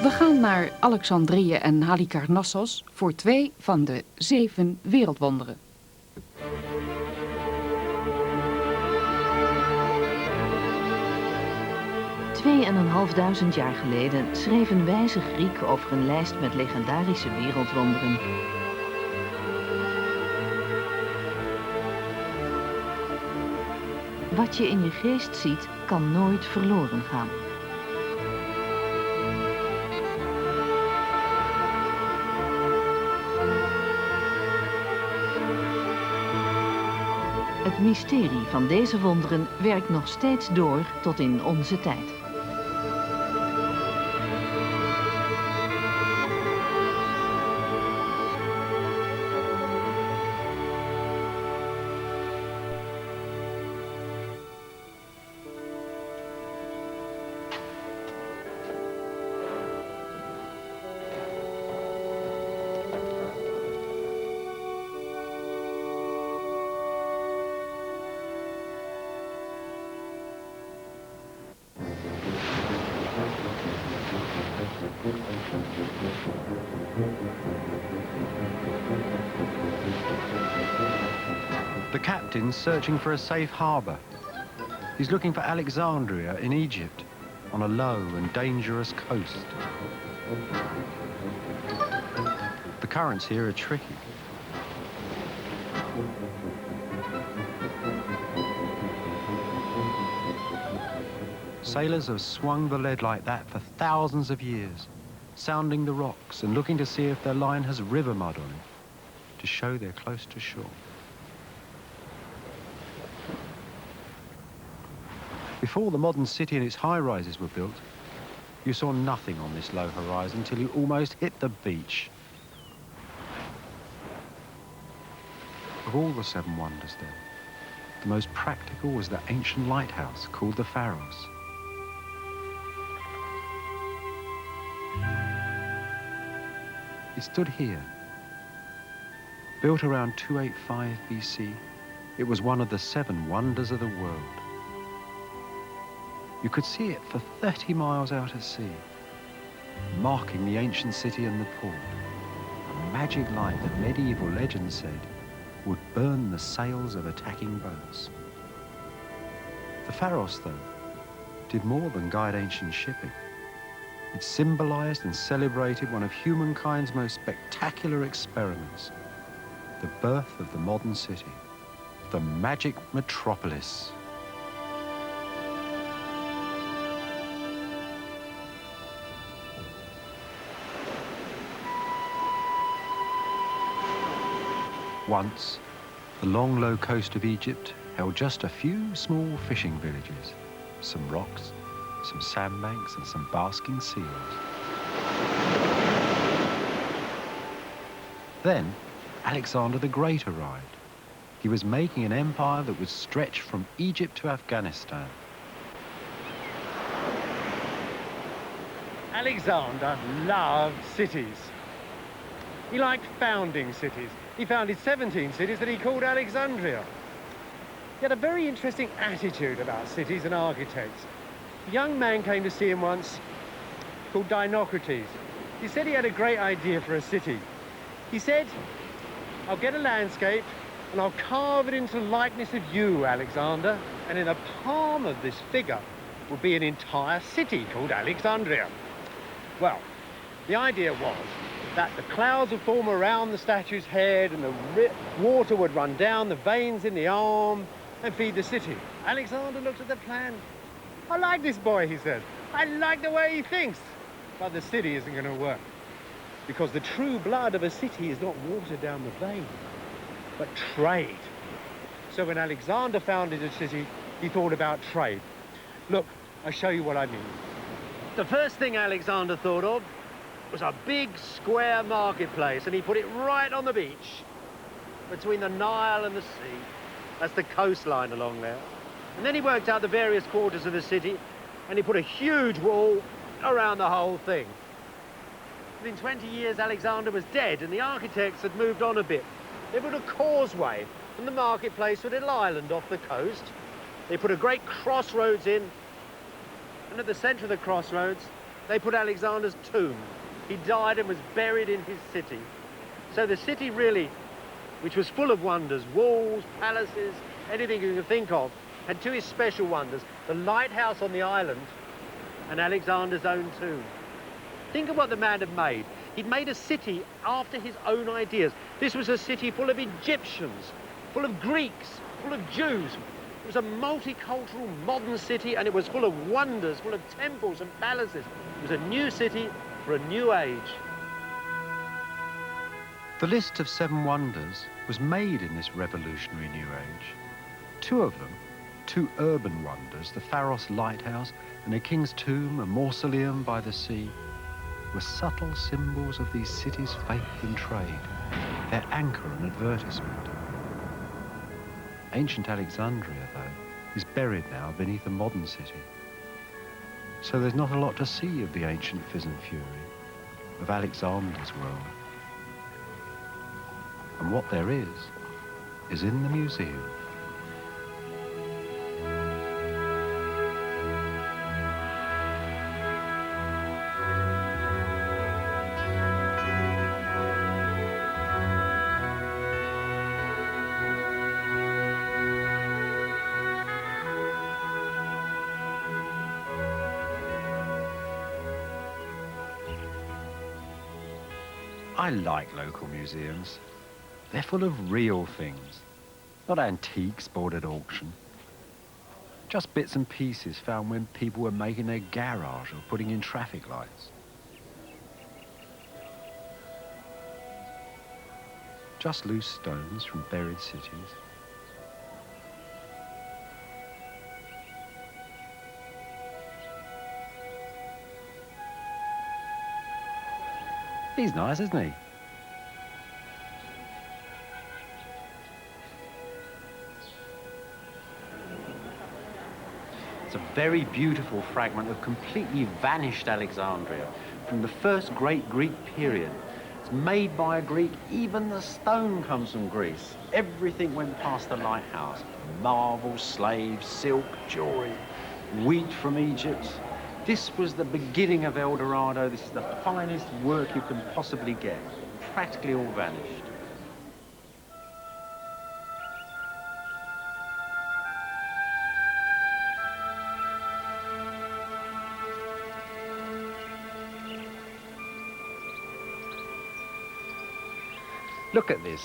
We gaan naar Alexandrië en Halicarnassus voor 2 van de 7 wereldwonderen. $2.500 jaar geleden schreef een wijze Griek over een lijst met legendarische wereldwonderen. Wat je in je geest ziet, kan nooit verloren gaan. Het mysterie van deze wonderen werkt nog steeds door tot in onze tijd. The captain's searching for a safe harbour. He's looking for Alexandria in Egypt, on a low and dangerous coast. The currents here are tricky. Sailors have swung the lead like that for thousands of years, sounding the rocks and looking to see if their line has river mud on it, to show they're close to shore. Before the modern city and its high-rises were built, you saw nothing on this low horizon till you almost hit the beach. Of all the 7 wonders then, the most practical was the ancient lighthouse called the Pharos. It stood here. Built around 285 BC, it was one of the 7 wonders of the world. You could see it for 30 miles out at sea, marking the ancient city and the port, a magic light that medieval legend said would burn the sails of attacking boats. The Pharos, though, did more than guide ancient shipping. It symbolized and celebrated one of humankind's most spectacular experiments, the birth of the modern city, the magic metropolis. Once, the long, low coast of Egypt held just a few small fishing villages, some rocks, some sandbanks, and some basking seals. Then, Alexander the Great arrived. He was making an empire that would stretch from Egypt to Afghanistan. Alexander loved cities. He liked founding cities. He founded 17 cities that he called Alexandria. He had a very interesting attitude about cities and architects. A young man came to see him once called Dinocrates. He said he had a great idea for a city. He said, "I'll get a landscape and I'll carve it into the likeness of you, Alexander, and in the palm of this figure will be an entire city called Alexandria." Well, the idea was that the clouds would form around the statue's head and the water would run down the veins in the arm and feed the city. Alexander looked at the plan. "I like this boy," he said. "I like the way he thinks." But the city isn't going to work, because the true blood of a city is not water down the vein, but trade. So when Alexander founded a city, he thought about trade. Look, I'll show you what I mean. The first thing Alexander thought of was a big square marketplace, and he put it right on the beach between the Nile and the sea. That's the coastline along there. And then he worked out the various quarters of the city, and he put a huge wall around the whole thing. Within 20 years, Alexander was dead, and the architects had moved on a bit. They put a causeway from the marketplace to a little island off the coast. They put a great crossroads in, and at the centre of the crossroads, they put Alexander's tomb. He died and was buried in his city. So the city really, which was full of wonders, walls, palaces, anything you can think of, had two special wonders, the lighthouse on the island and Alexander's own tomb. Think of what the man had made. He'd made a city after his own ideas. This was a city full of Egyptians, full of Greeks, full of Jews. It was a multicultural, modern city, and it was full of wonders, full of temples and palaces. It was a new city for a new age. The list of 7 wonders was made in this revolutionary new age. 2 of them, 2 urban wonders, the Pharos lighthouse and a king's tomb, a mausoleum by the sea, were subtle symbols of these cities' faith and trade, their anchor and advertisement. Ancient Alexandria, though, is buried now beneath a modern city. So there's not a lot to see of the ancient fizz and fury, of Alexander's world. And what there is in the museum. I like local museums. They're full of real things, not antiques bought at auction. Just bits and pieces found when people were making their garage or putting in traffic lights. Just loose stones from buried cities. He's nice, isn't he? It's a very beautiful fragment of completely vanished Alexandria from the first great Greek period. It's made by a Greek. Even the stone comes from Greece. Everything went past the lighthouse. Marble, slaves, silk, jewelry, wheat from Egypt. This was the beginning of El Dorado. This is the finest work you can possibly get. Practically all vanished. Look at this.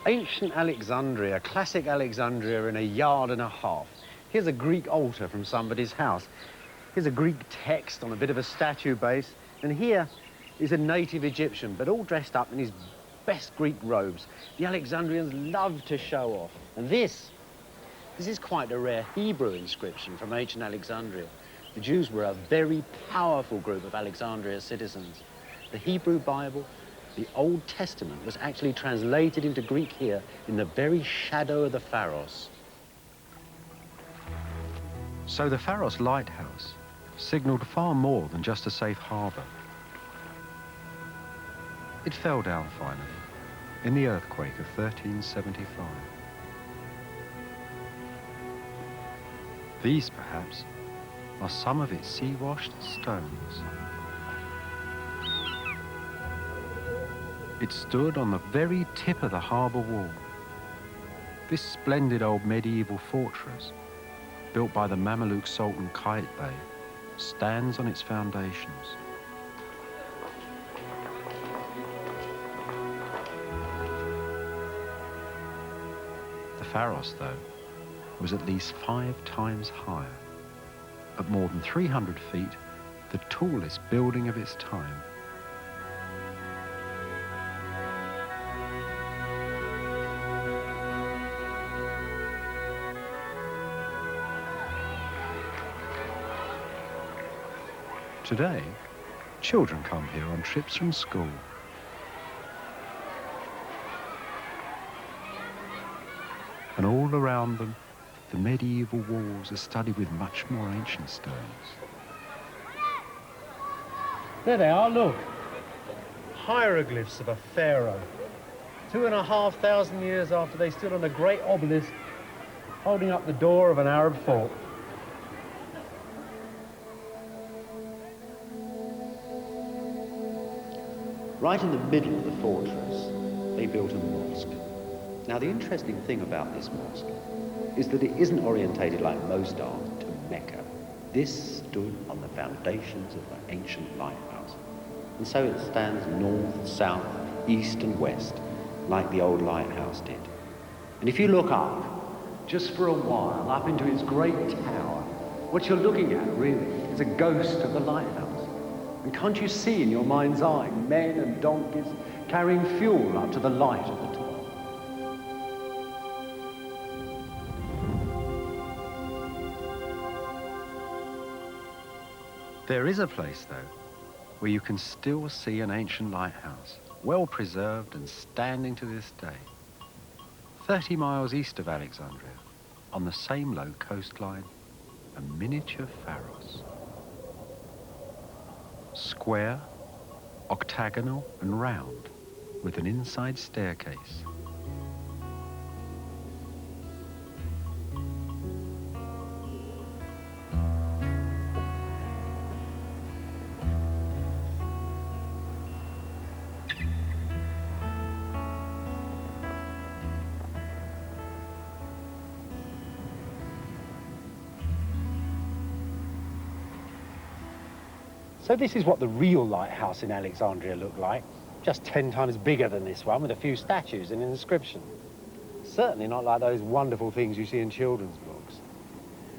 Ancient Alexandria, classic Alexandria in a yard and a half. Here's a Greek altar from somebody's house. Here's a Greek text on a bit of a statue base, and here is a native Egyptian, but all dressed up in his best Greek robes. The Alexandrians love to show off. And this is quite a rare Hebrew inscription from ancient Alexandria. The Jews were a very powerful group of Alexandria's citizens. The Hebrew Bible, the Old Testament, was actually translated into Greek here in the very shadow of the Pharos. So the Pharos lighthouse signalled far more than just a safe harbour. It fell down finally in the earthquake of 1375. These, perhaps, are some of its sea-washed stones. It stood on the very tip of the harbour wall. This splendid old medieval fortress, built by the Mameluke Sultan Qaitbay, stands on its foundations. The Pharos, though, was at least 5 times higher. At more than 300 feet, the tallest building of its time. Today, children come here on trips from school. And all around them, the medieval walls are studded with much more ancient stones. There they are, look. Hieroglyphs of a pharaoh. 2,500 years after they stood on a great obelisk holding up the door of an Arab fort. Right in the middle of the fortress, they built a mosque. Now, the interesting thing about this mosque is that it isn't orientated like most are to Mecca. This stood on the foundations of an ancient lighthouse. And so it stands north, south, east and west, like the old lighthouse did. And if you look up, just for a while, up into its great tower, what you're looking at, really, is a ghost of the lighthouse. And can't you see in your mind's eye men and donkeys carrying fuel up to the light at the top? There is a place, though, where you can still see an ancient lighthouse, well preserved and standing to this day. 30 miles east of Alexandria, on the same low coastline, a miniature pharos. Square, octagonal and round, with an inside staircase. So this is what the real lighthouse in Alexandria looked like, just 10 times bigger than this one, with a few statues and an inscription. Certainly not like those wonderful things you see in children's books.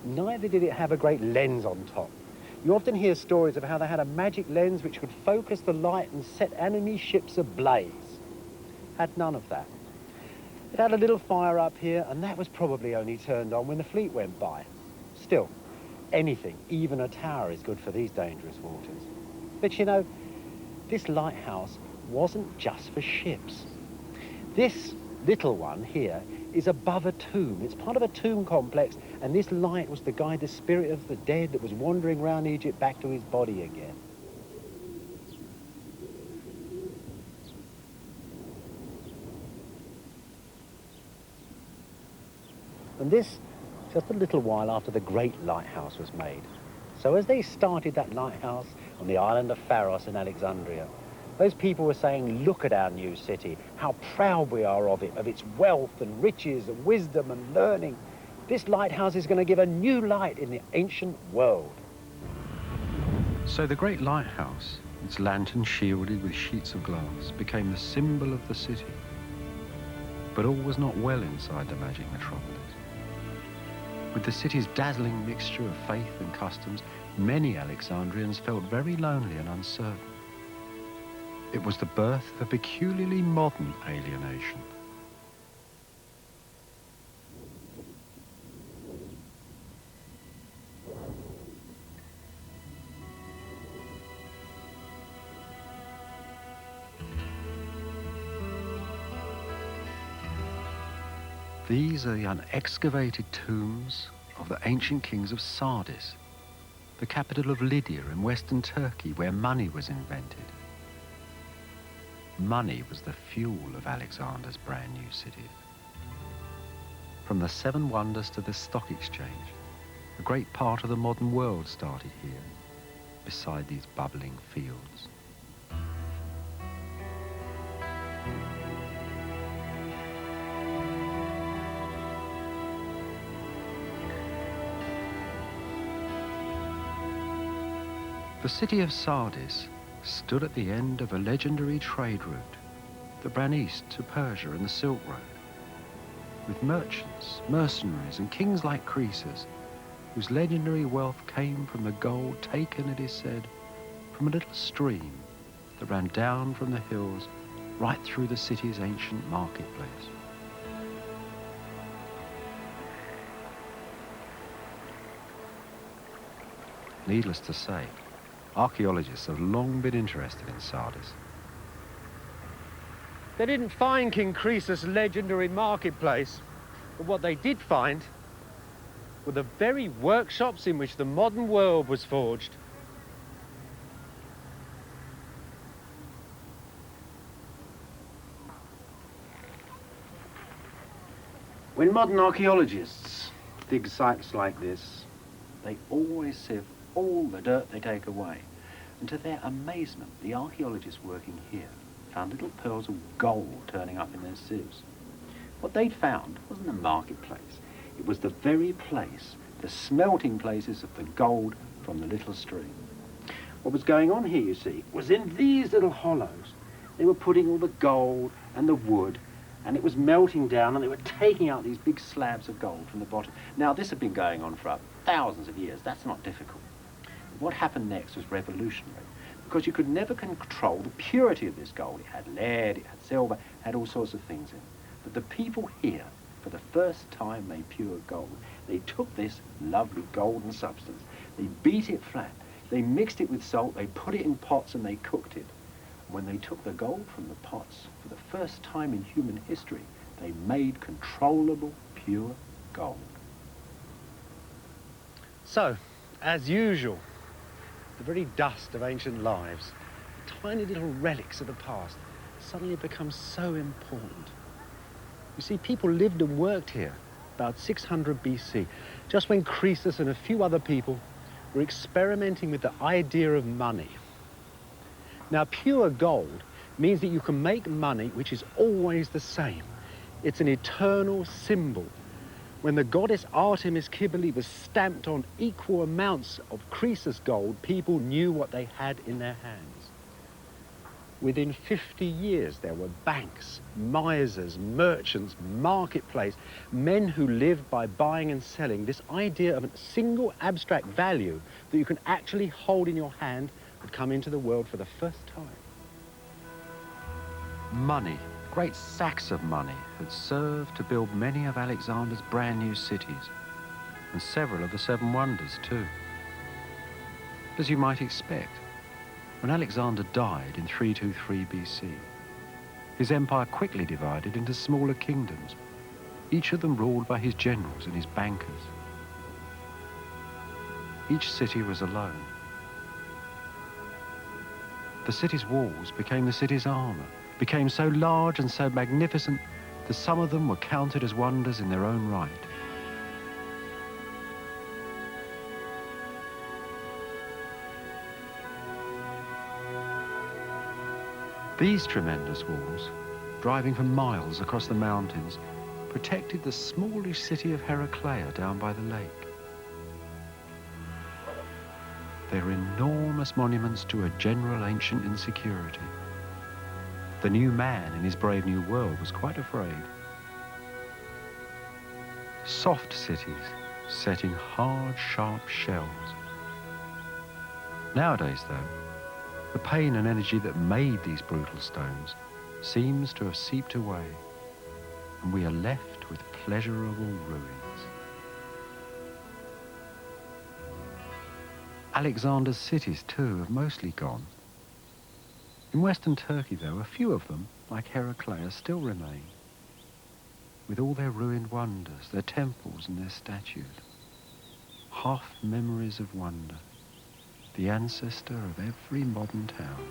Neither did it have a great lens on top. You often hear stories of how they had a magic lens which could focus the light and set enemy ships ablaze. Had none of that. It had a little fire up here, and that was probably only turned on when the fleet went by. Still, anything, even a tower, is good for these dangerous waters. But you know, this lighthouse wasn't just for ships. This little one here is above a tomb. It's part of a tomb complex, and this light was to guide the spirit of the dead that was wandering around Egypt back to his body again. And this just a little while after the great lighthouse was made. So as they started that lighthouse on the island of Pharos in Alexandria, those people were saying, look at our new city, how proud we are of it, of its wealth and riches and wisdom and learning. This lighthouse is going to give a new light in the ancient world. So the great lighthouse, its lantern shielded with sheets of glass, became the symbol of the city. But all was not well inside the magic metropolis. With the city's dazzling mixture of faith and customs, many Alexandrians felt very lonely and uncertain. It was the birth of a peculiarly modern alienation. These are the unexcavated tombs of the ancient kings of Sardis, the capital of Lydia in western Turkey, where money was invented. Money was the fuel of Alexander's brand new city. From the Seven Wonders to the stock exchange, a great part of the modern world started here, beside these bubbling fields. The city of Sardis stood at the end of a legendary trade route that ran east to Persia and the Silk Road, with merchants, mercenaries, and kings like Croesus, whose legendary wealth came from the gold taken, it is said, from a little stream that ran down from the hills right through the city's ancient marketplace. Needless to say, archaeologists have long been interested in Sardis. They didn't find King Croesus' legendary marketplace, but what they did find were the very workshops in which the modern world was forged. When modern archaeologists dig sites like this, they always sieve all the dirt they take away. And to their amazement, the archaeologists working here found little pearls of gold turning up in their sieves. What they'd found wasn't a marketplace. It was the very place, the smelting places of the gold from the little stream. What was going on here, you see, was in these little hollows. They were putting all the gold and the wood, and it was melting down, and they were taking out these big slabs of gold from the bottom. Now, this had been going on for thousands of years. That's not difficult. What happened next was revolutionary, because you could never control the purity of this gold. It had lead, it had silver, it had all sorts of things in it. But the people here, for the first time, made pure gold. They took this lovely golden substance, they beat it flat, they mixed it with salt, they put it in pots, and they cooked it. When they took the gold from the pots, for the first time in human history, they made controllable, pure gold. So, as usual, the very dust of ancient lives, the tiny little relics of the past, suddenly become so important. You see, people lived and worked here about 600 BC, just when Croesus and a few other people were experimenting with the idea of money. Now, pure gold means that you can make money which is always the same. It's an eternal symbol. When the goddess Artemis Cybele was stamped on equal amounts of Croesus gold, people knew what they had in their hands. Within 50 years, there were banks, misers, merchants, marketplace, men who lived by buying and selling. This idea of a single abstract value that you can actually hold in your hand had come into the world for the first time. Money, great sacks of money, had served to build many of Alexander's brand new cities, and several of the Seven Wonders too. As you might expect, when Alexander died in 323 BC, his empire quickly divided into smaller kingdoms, each of them ruled by his generals and his bankers. Each city was alone. The city's walls became the city's armor, became so large and so magnificent that some of them were counted as wonders in their own right. These tremendous walls, driving for miles across the mountains, protected the smallish city of Heraclea down by the lake. They were enormous monuments to a general ancient insecurity. The new man in his brave new world was quite afraid. Soft cities set in hard, sharp shells. Nowadays, though, the pain and energy that made these brutal stones seems to have seeped away, and we are left with pleasurable ruins. Alexander's cities, too, have mostly gone. In Western Turkey, though, a few of them, like Heraclea, still remain, with all their ruined wonders, their temples and their statues. Half memories of wonder, the ancestor of every modern town.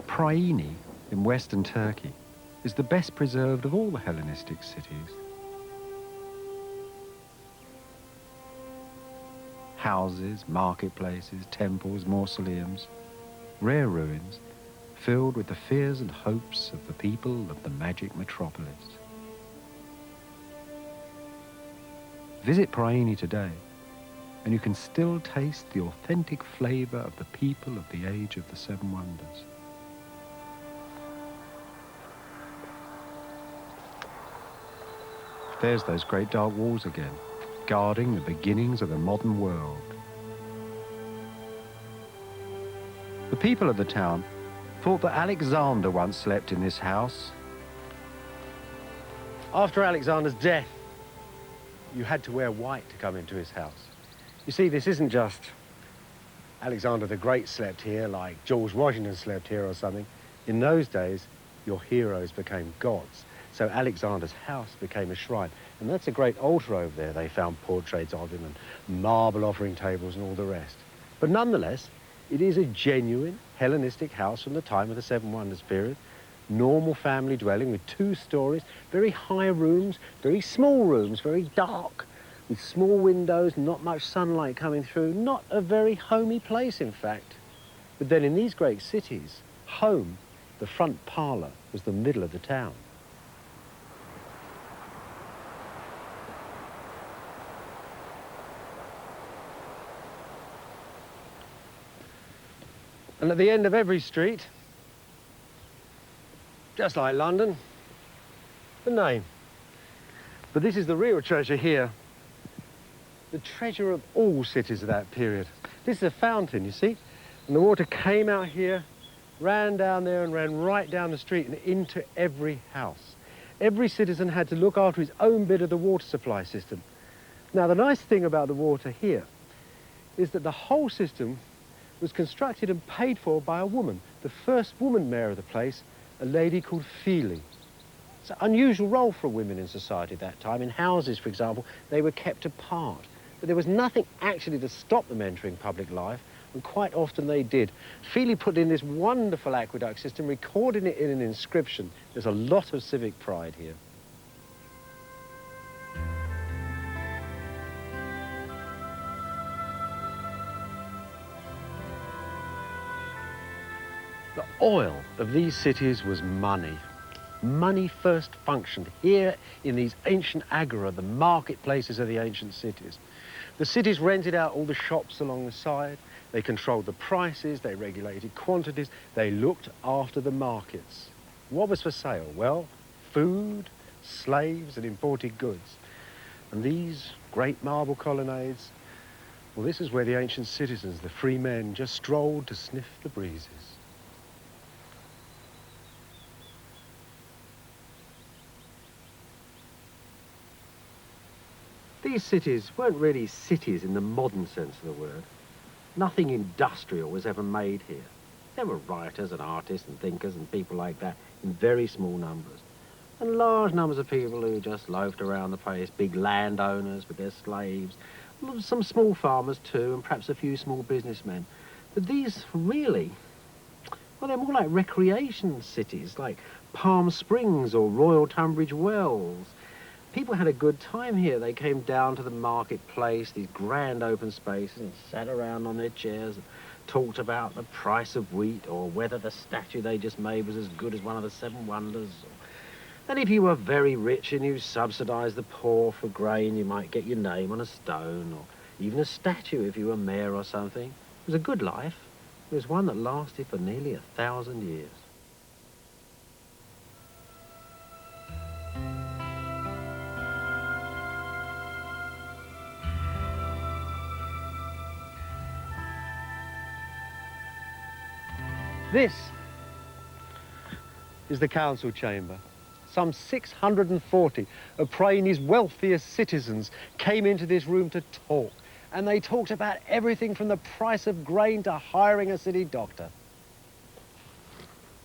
Priene in Western Turkey is the best preserved of all the Hellenistic cities. Houses, marketplaces, temples, mausoleums, rare ruins filled with the fears and hopes of the people of the magic metropolis. Visit Priene today, and you can still taste the authentic flavor of the people of the age of the Seven Wonders. There's those great dark walls again, guarding the beginnings of the modern world. The people of the town thought that Alexander once slept in this house. After Alexander's death, you had to wear white to come into his house. You see, this isn't just Alexander the Great slept here like George Washington slept here or something. In those days, your heroes became gods. So Alexander's house became a shrine. And that's a great altar over there. They found portraits of him and marble offering tables and all the rest. But nonetheless, It is a genuine Hellenistic house from the time of the Seven Wonders period. Normal family dwelling with 2 stories, very high rooms, very small rooms, very dark, with small windows, not much sunlight coming through. Not a very homey place, in fact. But then in these great cities, home, the front parlour, was the middle of the town. And at the end of every street, just like London, the name. But this is the real treasure here. The treasure of all cities of that period. This is a fountain, you see? And the water came out here, ran down there and ran right down the street and into every house. Every citizen had to look after his own bit of the water supply system. Now, the nice thing about the water here is that the whole system was constructed and paid for by a woman, the first woman mayor of the place, a lady called Phili. It's an unusual role for women in society at that time. In houses, for example, they were kept apart. But there was nothing actually to stop them entering public life, and quite often they did. Phili put in this wonderful aqueduct system, recording it in an inscription. There's a lot of civic pride here. The oil of these cities was money. Money first functioned here in these ancient agora, the marketplaces of the ancient cities. The cities rented out all the shops along the side. They controlled the prices, they regulated quantities, they looked after the markets. What was for sale? Well, food, slaves, and imported goods. And these great marble colonnades, well, this is where the ancient citizens, the free men, just strolled to sniff the breezes. These cities weren't really cities in the modern sense of the word. Nothing industrial was ever made here. There were writers and artists and thinkers and people like that in very small numbers. And large numbers of people who just loafed around the place, big landowners with their slaves, some small farmers too, and perhaps a few small businessmen. But these really, well, they're more like recreation cities, like Palm Springs or Royal Tunbridge Wells. People had a good time here. They came down to the marketplace, these grand open spaces, and sat around on their chairs and talked about the price of wheat or whether the statue they just made was as good as one of the Seven Wonders. And if you were very rich and you subsidised the poor for grain, you might get your name on a stone or even a statue if you were mayor or something. It was a good life. It was one that lasted for nearly 1,000 years. This is the council chamber. Some 640 of Praini's wealthiest citizens came into this room to talk, and they talked about everything from the price of grain to hiring a city doctor.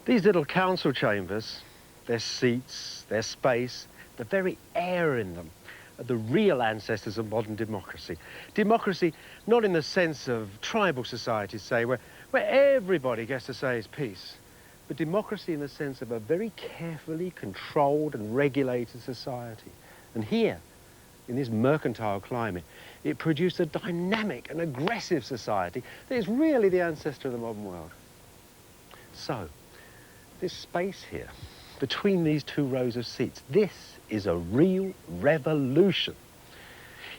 These little council chambers, their seats, their space, the very air in them, are the real ancestors of modern democracy. Democracy, not in the sense of tribal societies, say, where everybody gets to say his piece, but democracy in the sense of a very carefully controlled and regulated society. And here, in this mercantile climate, it produced a dynamic and aggressive society that is really the ancestor of the modern world. So, this space here, between these 2 rows of seats, this is a real revolution.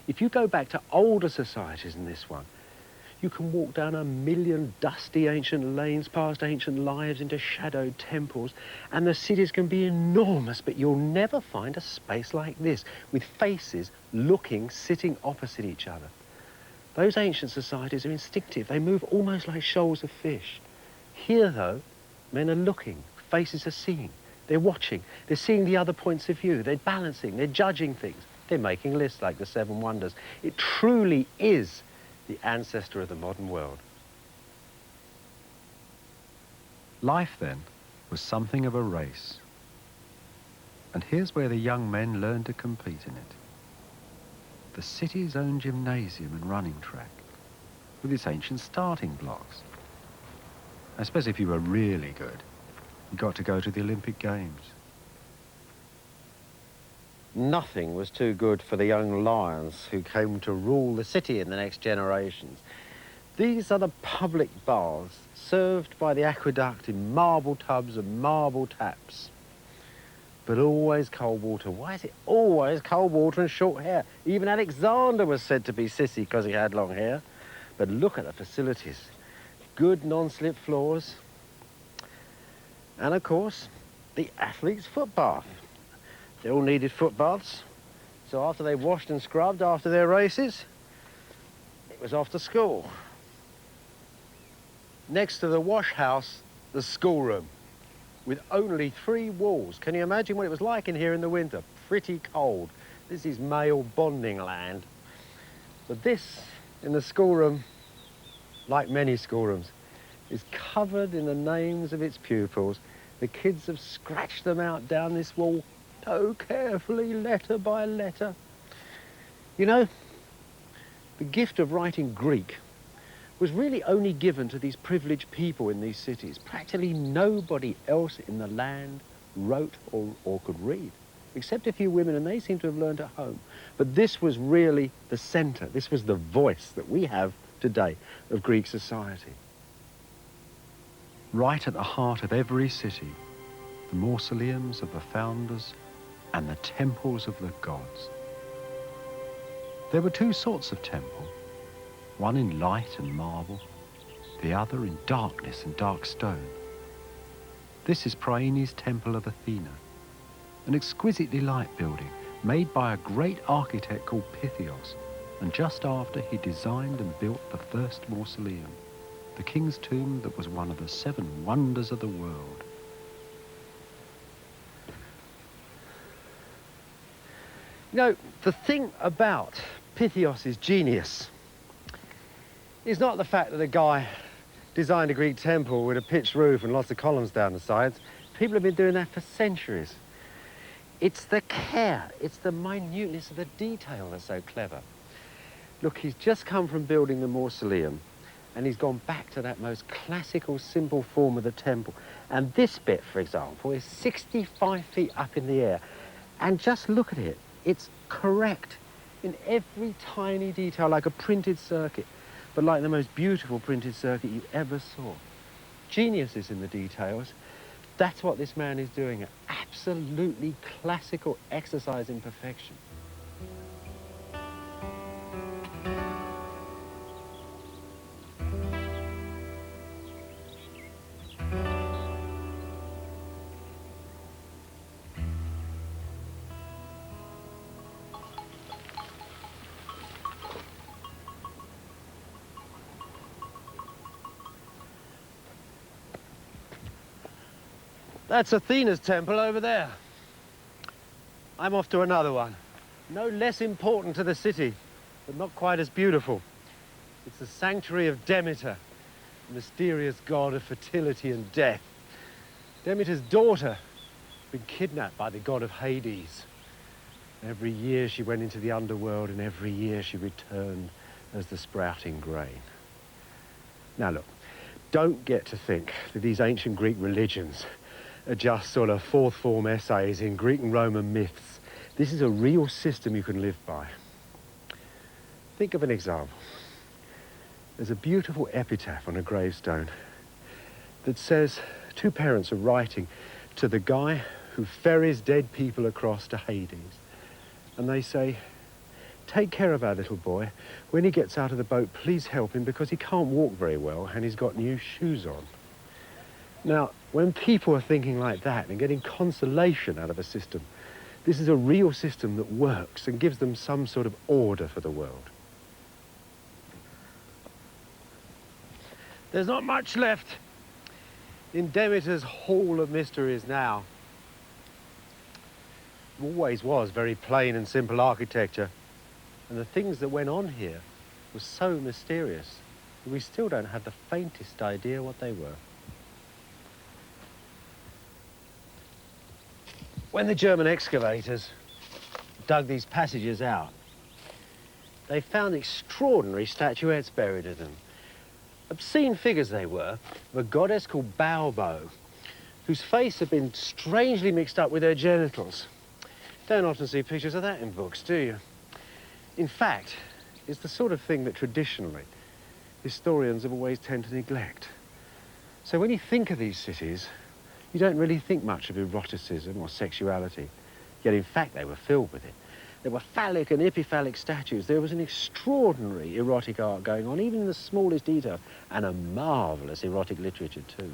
If you go back to older societies than this one, you can walk down a million dusty ancient lanes past ancient lives into shadowed temples, and the cities can be enormous, but you'll never find a space like this, with faces looking, sitting opposite each other. Those ancient societies are instinctive. They move almost like shoals of fish. Here, though, men are looking, faces are seeing. They're watching, they're seeing the other points of view, they're balancing, they're judging things. They're making lists like the Seven Wonders. It truly is the ancestor of the modern world. Life, then, was something of a race. And here's where the young men learned to compete in it. The city's own gymnasium and running track, with its ancient starting blocks, Especially if you were really good. You got to go to the Olympic Games. Nothing was too good for the young lions who came to rule the city in the next generations. These are the public baths served by the aqueduct in marble tubs and marble taps. But always cold water. Why is it always cold water and short hair? Even Alexander was said to be sissy because he had long hair. But look at the facilities. Good non-slip floors. And of course, the athlete's foot bath. They all needed foot baths. So after they washed and scrubbed after their races, it was off to school. Next to the wash house, the schoolroom, with only 3 walls. Can you imagine what it was like in here in the winter? Pretty cold. This is male bonding land. But this, in the schoolroom, like many schoolrooms, is covered in the names of its pupils. The kids have scratched them out down this wall so carefully, letter by letter. You know, the gift of writing Greek was really only given to these privileged people in these cities. Practically nobody else in the land wrote or could read, except a few women, and they seem to have learned at home. But this was really the centre, this was the voice that we have today of Greek society. Right at the heart of every city, the mausoleums of the founders and the temples of the gods. There were 2 sorts of temple, one in light and marble, the other in darkness and dark stone. This is Prieni's Temple of Athena, an exquisitely light building made by a great architect called Pythios, and just after he designed and built the first mausoleum, the king's tomb that was one of the 7 wonders of the world. You know, the thing about Pythios' genius is not the fact that a guy designed a Greek temple with a pitched roof and lots of columns down the sides. People have been doing that for centuries. It's the care, it's the minuteness of the detail that's so clever. Look, he's just come from building the mausoleum, and he's gone back to that most classical, simple form of the temple. And this bit, for example, is 65 feet up in the air. And just look at it. It's correct in every tiny detail, like a printed circuit, but like the most beautiful printed circuit you ever saw. Genius is in the details. That's what this man is doing, an absolutely classical exercise in perfection. That's Athena's temple over there. I'm off to another one. No less important to the city, but not quite as beautiful. It's the sanctuary of Demeter, the mysterious god of fertility and death. Demeter's daughter had been kidnapped by the god of Hades. Every year she went into the underworld, and every year she returned as the sprouting grain. Now look, don't get to think that these ancient Greek religions are just sort of 4th form essays in Greek and Roman myths. This is a real system you can live by. Think of an example. There's a beautiful epitaph on a gravestone that says 2 parents are writing to the guy who ferries dead people across to Hades. And they say, "Take care of our little boy. When he gets out of the boat, please help him because he can't walk very well and he's got new shoes on." Now, when people are thinking like that and getting consolation out of a system, this is a real system that works and gives them some sort of order for the world. There's not much left in Demeter's Hall of Mysteries now. It always was very plain and simple architecture, and the things that went on here were so mysterious that we still don't have the faintest idea what they were. When the German excavators dug these passages out, they found extraordinary statuettes buried in them. Obscene figures they were, of a goddess called Balbo, whose face had been strangely mixed up with her genitals. Don't often see pictures of that in books, do you? In fact, it's the sort of thing that traditionally historians have always tend to neglect. So when you think of these cities, you don't really think much of eroticism or sexuality, yet in fact they were filled with it. There were phallic and epiphallic statues. There was an extraordinary erotic art going on, even in the smallest detail, and a marvellous erotic literature too.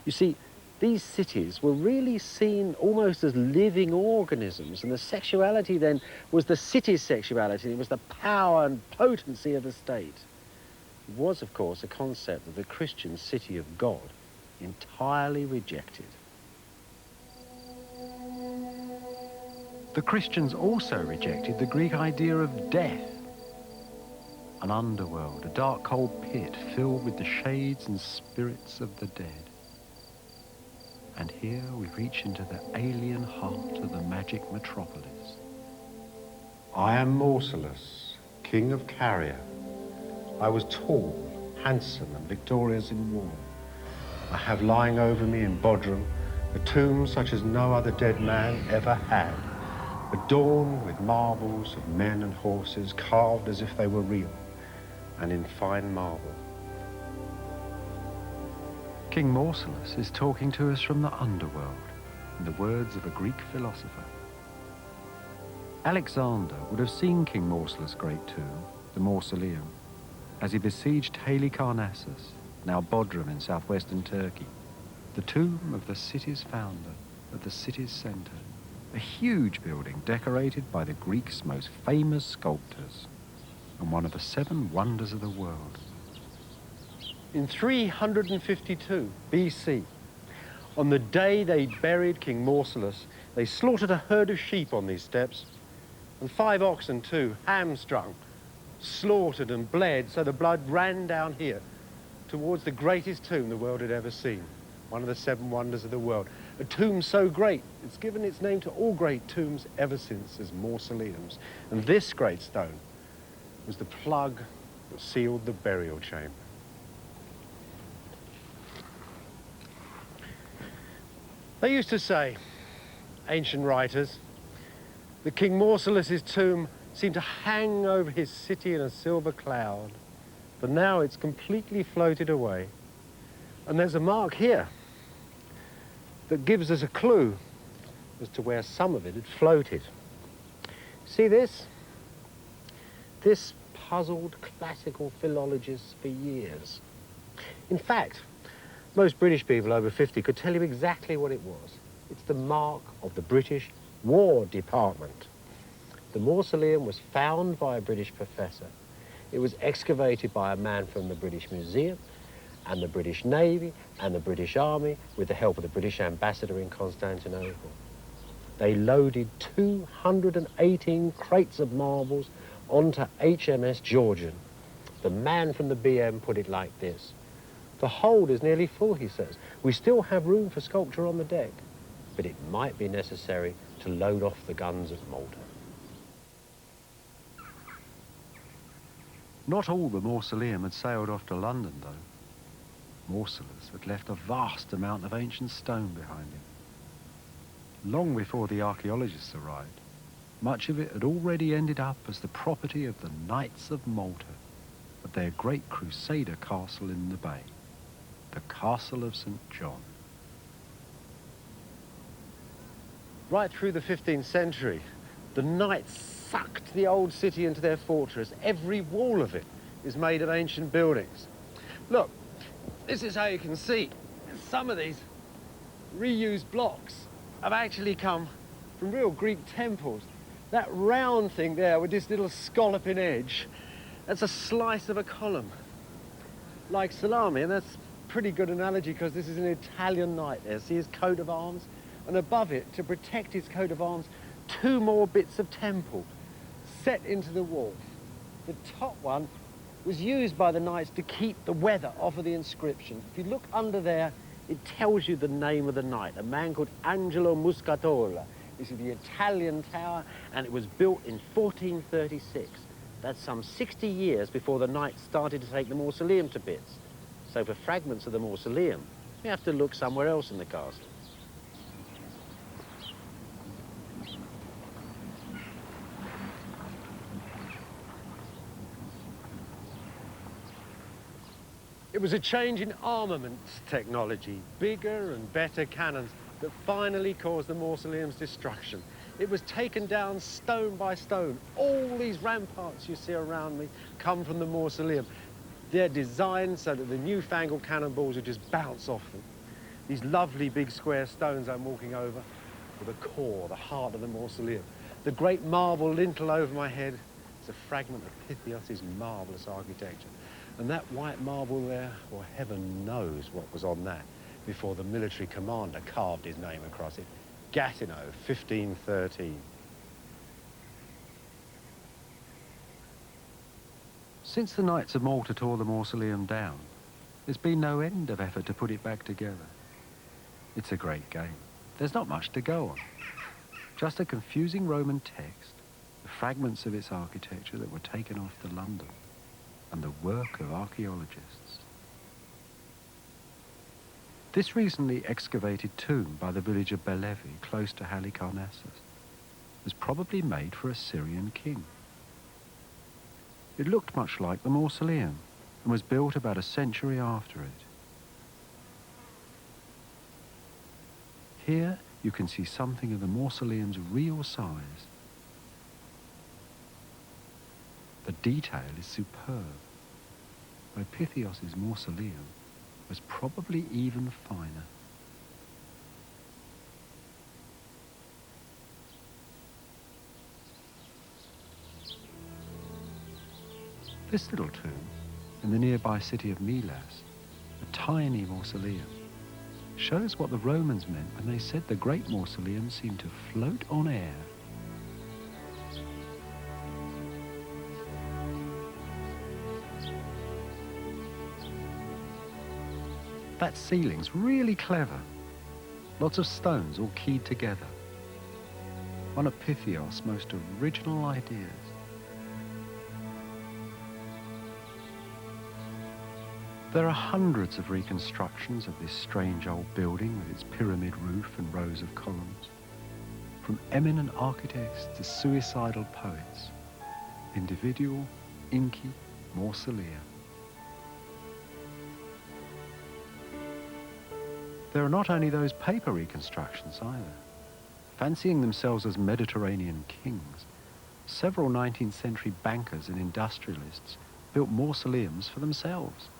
You see, these cities were really seen almost as living organisms, and the sexuality then was the city's sexuality. It was the power and potency of the state. It was, of course, a concept that the Christian city of God entirely rejected. The Christians also rejected the Greek idea of death. An underworld, a dark, cold pit filled with the shades and spirits of the dead. And here we reach into the alien heart of the magic metropolis. I am Mausolus, king of Caria. I was tall, handsome, and victorious in war. I have lying over me in Bodrum a tomb such as no other dead man ever had, adorned with marbles of men and horses carved as if they were real, and in fine marble. King Mausolus is talking to us from the underworld, in the words of a Greek philosopher. Alexander would have seen King Mausolus' great tomb, the Mausoleum, as he besieged Halicarnassus, now Bodrum in southwestern Turkey, the tomb of the city's founder, at the city's center, a huge building decorated by the Greeks' most famous sculptors, and one of the 7 wonders of the world. In 352 BC, on the day they buried King Mausolus, they slaughtered a herd of sheep on these steps, and 5 oxen too, hamstrung, slaughtered and bled so the blood ran down here towards the greatest tomb the world had ever seen, one of the 7 wonders of the world. A tomb so great, it's given its name to all great tombs ever since as mausoleums. And this great stone was the plug that sealed the burial chamber. They used to say, ancient writers, that King Mausolus's tomb seemed to hang over his city in a silver cloud, but now it's completely floated away. And there's a mark here that gives us a clue as to where some of it had floated. See this? This puzzled classical philologists for years. In fact, most British people over 50 could tell you exactly what it was. It's the mark of the British War Department. The mausoleum was found by a British professor. It was excavated by a man from the British Museum and the British Navy and the British Army with the help of the British ambassador in Constantinople. They loaded 218 crates of marbles onto HMS Georgian. The man from the BM put it like this: "The hold is nearly full," he says. "We still have room for sculpture on the deck, but it might be necessary to load off the guns at Malta." Not all the mausoleum had sailed off to London, though. Mausolus had left a vast amount of ancient stone behind him. Long before the archaeologists arrived, much of it had already ended up as the property of the Knights of Malta, at their great Crusader castle in the bay, the Castle of St. John. Right through the 15th century, the knights sucked the old city into their fortress. Every wall of it is made of ancient buildings. Look, this is how you can see some of these reused blocks have actually come from real Greek temples. That round thing there with this little scalloping edge, that's a slice of a column, like salami, and that's a pretty good analogy because this is an Italian knight there. See his coat of arms? And above it, to protect his coat of arms, 2 more bits of temple set into the wall. The top one was used by the knights to keep the weather off of the inscription. If you look under there, it tells you the name of the knight, a man called Angelo Muscatola. This is the Italian tower, and it was built in 1436. That's some 60 years before the knights started to take the mausoleum to bits. So for fragments of the mausoleum, we have to look somewhere else in the castle. It was a change in armaments technology, bigger and better cannons, that finally caused the mausoleum's destruction. It was taken down stone by stone. All these ramparts you see around me come from the mausoleum. They're designed so that the newfangled cannonballs would just bounce off them. These lovely big square stones I'm walking over are the core, the heart of the mausoleum. The great marble lintel over my head is a fragment of Pythios' marvellous architecture. And that white marble there, well, heaven knows what was on that before the military commander carved his name across it. Gatineau, 1513. Since the Knights of Malta tore the mausoleum down, there's been no end of effort to put it back together. It's a great game. There's not much to go on. Just a confusing Roman text, the fragments of its architecture that were taken off to London, and the work of archaeologists. This recently excavated tomb by the village of Belevi, close to Halicarnassus, was probably made for a Syrian king. It looked much like the mausoleum and was built about a century after it. Here you can see something of the mausoleum's real size. The detail is superb, though Pythios' mausoleum was probably even finer. This little tomb, in the nearby city of Milas, a tiny mausoleum, shows what the Romans meant when they said the great mausoleum seemed to float on air. That ceiling's really clever. Lots of stones all keyed together. One of Pythios' most original ideas. There are hundreds of reconstructions of this strange old building with its pyramid roof and rows of columns. From eminent architects to suicidal poets, individual, inky mausolea. There are not only those paper reconstructions either. Fancying themselves as Mediterranean kings, several 19th century bankers and industrialists built mausoleums for themselves.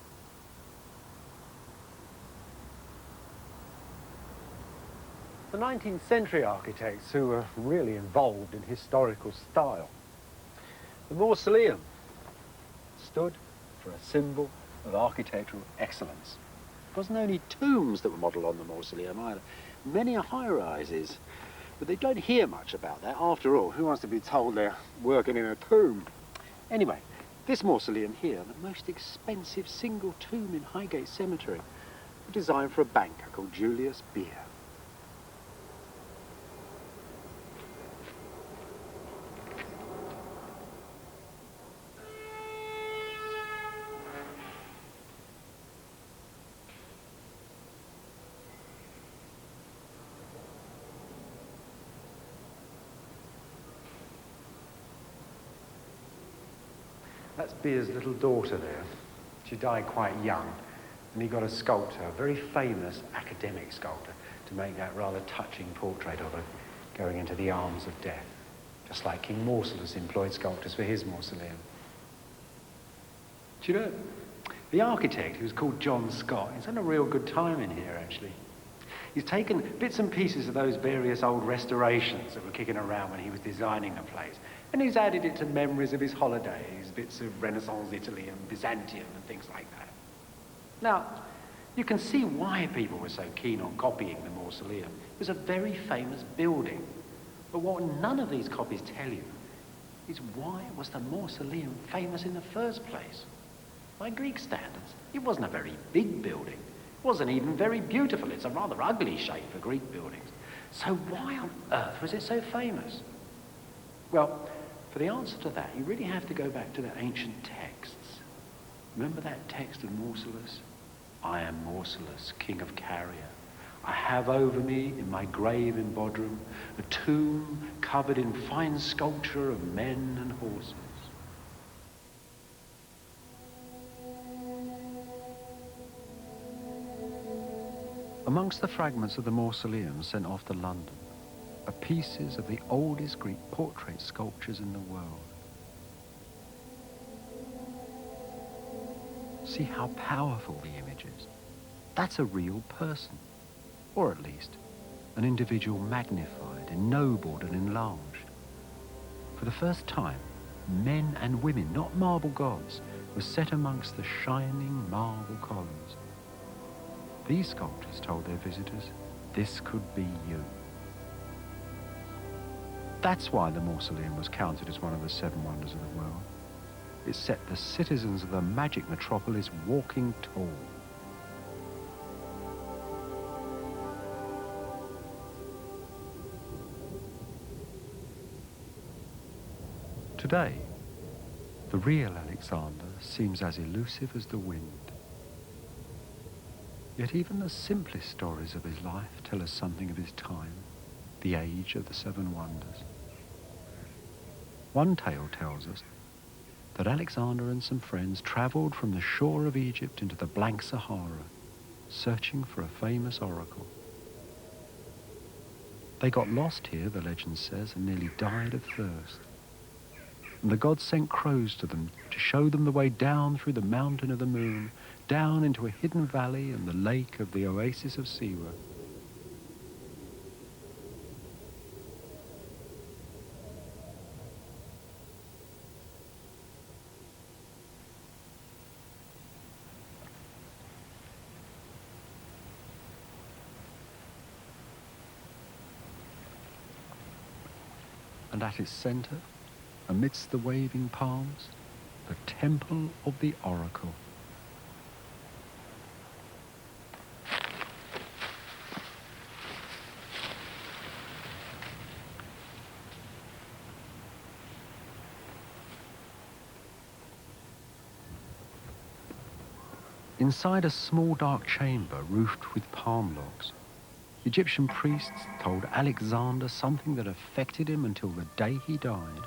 The 19th century architects who were really involved in historical style. The mausoleum stood for a symbol of architectural excellence. It wasn't only tombs that were modelled on the mausoleum either. Many are high-rises, but they don't hear much about that. After all, who wants to be told they're working in a tomb? Anyway, this mausoleum here, the most expensive single tomb in Highgate Cemetery, was designed for a banker called Julius Beer. That's Beer's little daughter there. She died quite young, and he got a sculptor, a very famous academic sculptor, to make that rather touching portrait of her going into the arms of death, just like King Mausolus employed sculptors for his mausoleum. Do you know, the architect, who's called John Scott, he's had a real good time in here, actually. He's taken bits and pieces of those various old restorations that were kicking around when he was designing the place, and he's added it to memories of his holidays, bits of Renaissance Italy and Byzantium and things like that. Now, you can see why people were so keen on copying the mausoleum. It was a very famous building. But what none of these copies tell you is why was the mausoleum famous in the first place? By Greek standards, it wasn't a very big building. It wasn't even very beautiful. It's a rather ugly shape for Greek buildings. So why on earth was it so famous? Well, for the answer to that, you really have to go back to the ancient texts. Remember that text of Mausolus? I am Mausolus, king of Caria. I have over me, in my grave in Bodrum, a tomb covered in fine sculpture of men and horses. Amongst the fragments of the mausoleum sent off to London are pieces of the oldest Greek portrait sculptures in the world. See how powerful the image is. That's a real person, or at least an individual magnified, ennobled and enlarged. For the first time, men and women, not marble gods, were set amongst the shining marble columns. These sculptors told their visitors, this could be you. That's why the mausoleum was counted as one of the 7 wonders of the world. It set the citizens of the magic metropolis walking tall. Today, the real Alexander seems as elusive as the wind. Yet even the simplest stories of his life tell us something of his time, the age of the 7 wonders. One tale tells us that Alexander and some friends travelled from the shore of Egypt into the blank Sahara, searching for a famous oracle. They got lost here, the legend says, and nearly died of thirst. And the gods sent crows to them to show them the way down through the mountain of the moon, down into a hidden valley and the lake of the oasis of Siwa. And at its center, amidst the waving palms, the temple of the oracle. Inside a small dark chamber roofed with palm logs, Egyptian priests told Alexander something that affected him until the day he died.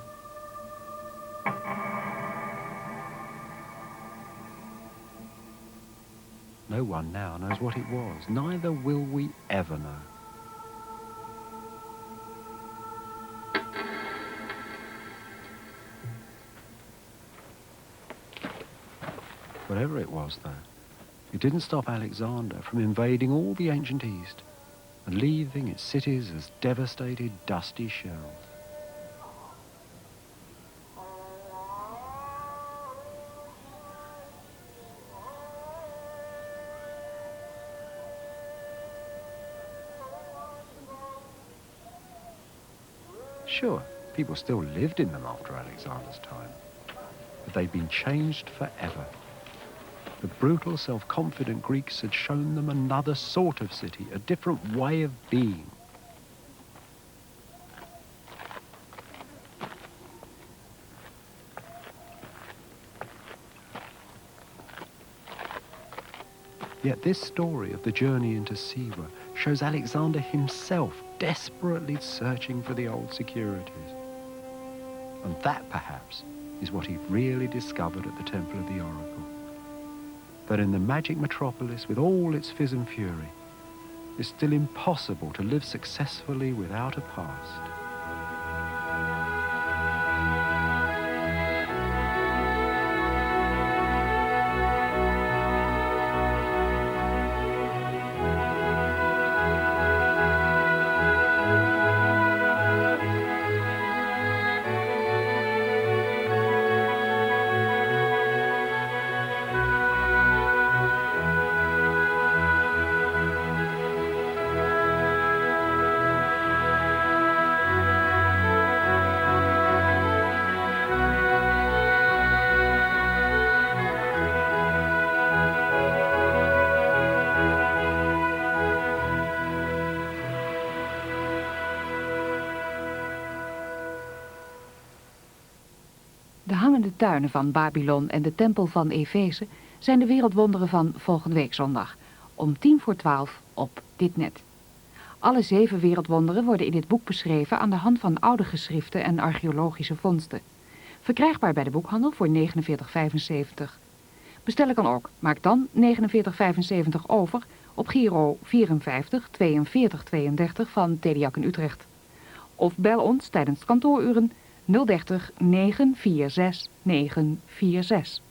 No one now knows what it was, neither will we ever know. Whatever it was, though, it didn't stop Alexander from invading all the ancient East and leaving its cities as devastated, dusty shells. Sure, people still lived in them after Alexander's time, but they'd been changed forever. The brutal, self-confident Greeks had shown them another sort of city, a different way of being. Yet this story of the journey into Siwa shows Alexander himself desperately searching for the old securities. And that, perhaps, is what he really discovered at the Temple of the Oracle. That in the magic metropolis, with all its fizz and fury, it's still impossible to live successfully without a past. De hangende tuinen van Babylon en de tempel van Efeze zijn de wereldwonderen van volgende week zondag, om 11:10 op dit net. Alle 7 wereldwonderen worden in dit boek beschreven aan de hand van oude geschriften en archeologische vondsten. Verkrijgbaar bij de boekhandel voor 49,75. Bestellen kan ook. Maak dan 49,75 over op Giro 54 42 32 van TELEAC in Utrecht. Of bel ons tijdens kantooruren 030 946 946.